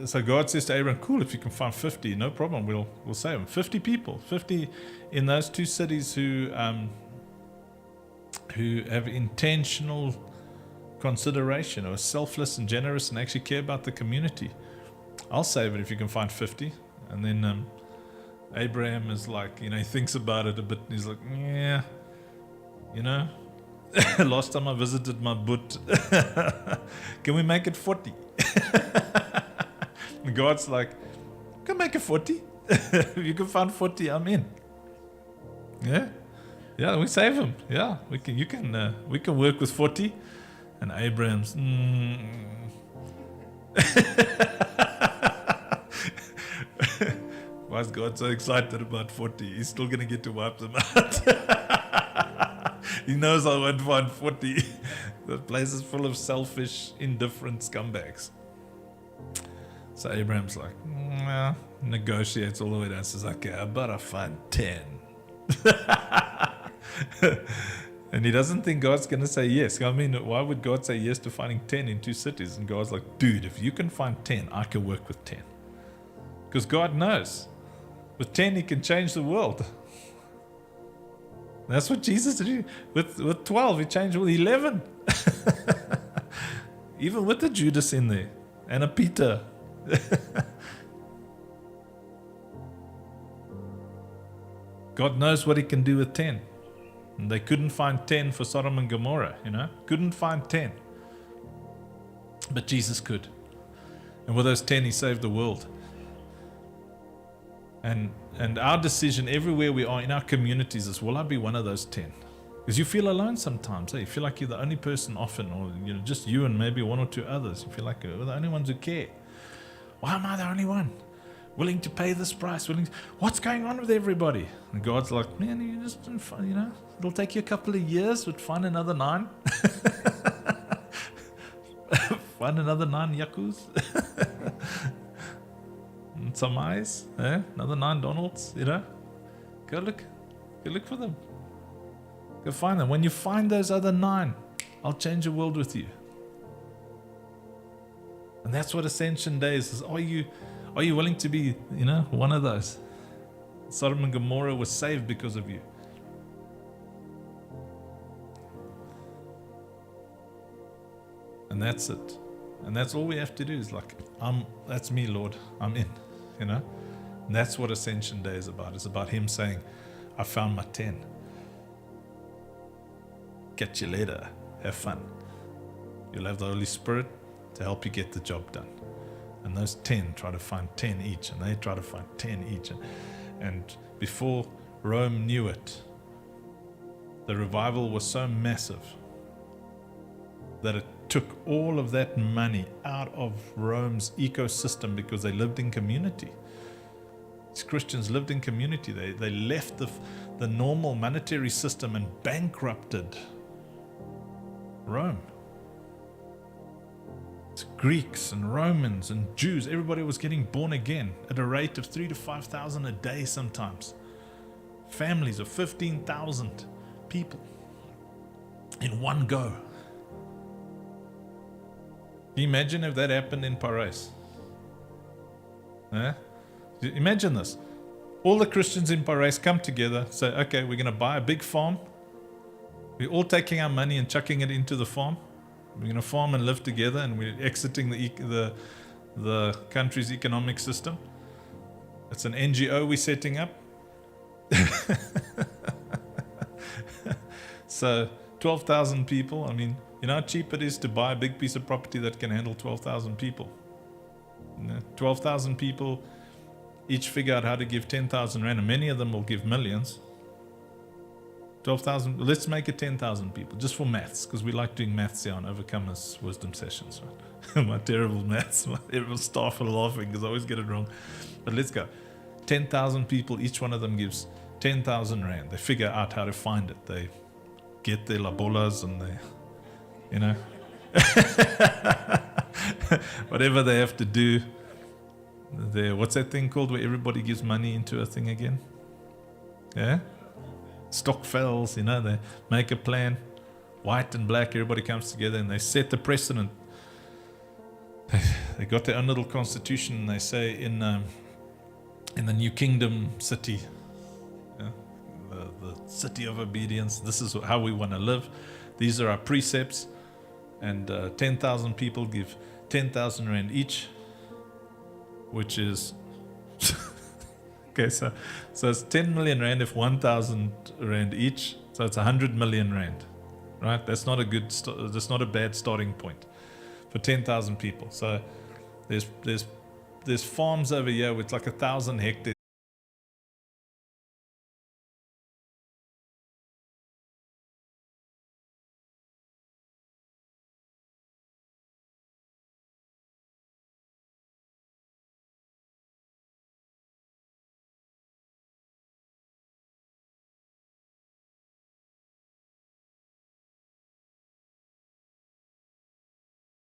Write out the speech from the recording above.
So God says to Abraham, cool, if you can find 50, no problem, we'll save them. 50 people, 50 in those two cities who have intentional consideration, or selfless and generous and actually care about the community. I'll save it if you can find 50. And then Abraham is like, he thinks about it a bit, and he's like, yeah, last time I visited my butt, can we make it 40? And God's like, can make it 40. If you can find 40, I'm in. Yeah, we save him. Yeah, we can work with 40. And Abraham's, why is God so excited about 40? He's still going to get to wipe them out. He knows I won't find 40. The place is full of selfish, indifferent scumbags. So Abraham's like, negotiates all the way down. Says, okay, I better find 10. And he doesn't think God's going to say yes. I mean, why would God say yes to finding 10 in two cities? And God's like, dude, if you can find 10, I can work with 10. Because God knows. With 10, he can change the world. That's what Jesus did. With 12, he changed with 11. Even with the Judas in there. And a Peter. God knows what he can do with 10. And they couldn't find 10 for Sodom and Gomorrah, Couldn't find 10. But Jesus could. And with those 10, he saved the world. And our decision everywhere we are in our communities is, will I be one of those 10? Because you feel alone sometimes. You feel like you're the only person often, or just you and maybe one or two others. You feel like we're the only ones who care. Why am I the only one? Willing to pay this price? What's going on with everybody? And God's like, man, you just, it'll take you a couple of years, but find another 9. Find another 9 Yakus. And some eyes, another 9 Donalds, Go look for them. Go find them. When you find those other 9, I'll change the world with you. And that's what Ascension Days is. Are you willing to be, one of those? Sodom and Gomorrah was saved because of you. And that's it. And that's all we have to do is like, that's me, Lord. I'm in, And that's what Ascension Day is about. It's about him saying, I found my 10. Catch you later. Have fun. You'll have the Holy Spirit to help you get the job done. And those 10 try to find 10 each, and they try to find 10 each. And before Rome knew it, the revival was so massive that it took all of that money out of Rome's ecosystem because they lived in community. These Christians lived in community. They left the normal monetary system and bankrupted Rome. Greeks and Romans and Jews, everybody was getting born again at a rate of 3,000 to 5,000 a day sometimes. Families of 15,000 people in one go. Can you imagine if that happened in Paris? Imagine this. All the Christians in Paris come together, say, okay, we're going to buy a big farm. We're all taking our money and chucking it into the farm. We're going to farm and live together, and we're exiting the country's economic system. It's an NGO we're setting up. So 12,000 people. I mean, you know how cheap it is to buy a big piece of property that can handle 12,000 people. 12,000 people each figure out how to give 10,000 rand, and many of them will give millions. 12,000, let's make it 10,000 people, just for maths, because we like doing maths here on Overcomers Wisdom Sessions. Right? My terrible maths, my terrible staff are laughing because I always get it wrong. But let's go. 10,000 people, each one of them gives 10,000 rand. They figure out how to find it. They get their labolas and they, whatever they have to do. What's that thing called where everybody gives money into a thing again? Yeah? Stokvels, they make a plan. White and black, everybody comes together and they set the precedent. they got their own little constitution. And they say in the New Kingdom city, the city of obedience, this is how we want to live. These are our precepts. And 10,000 people give 10,000 rand each, which is okay. So it's 10 million rand if 1,000 rand each. So it's 100 million rand, right? That's not a good. That's not a bad starting point for 10,000 people. So there's farms over here with like 1,000 hectares.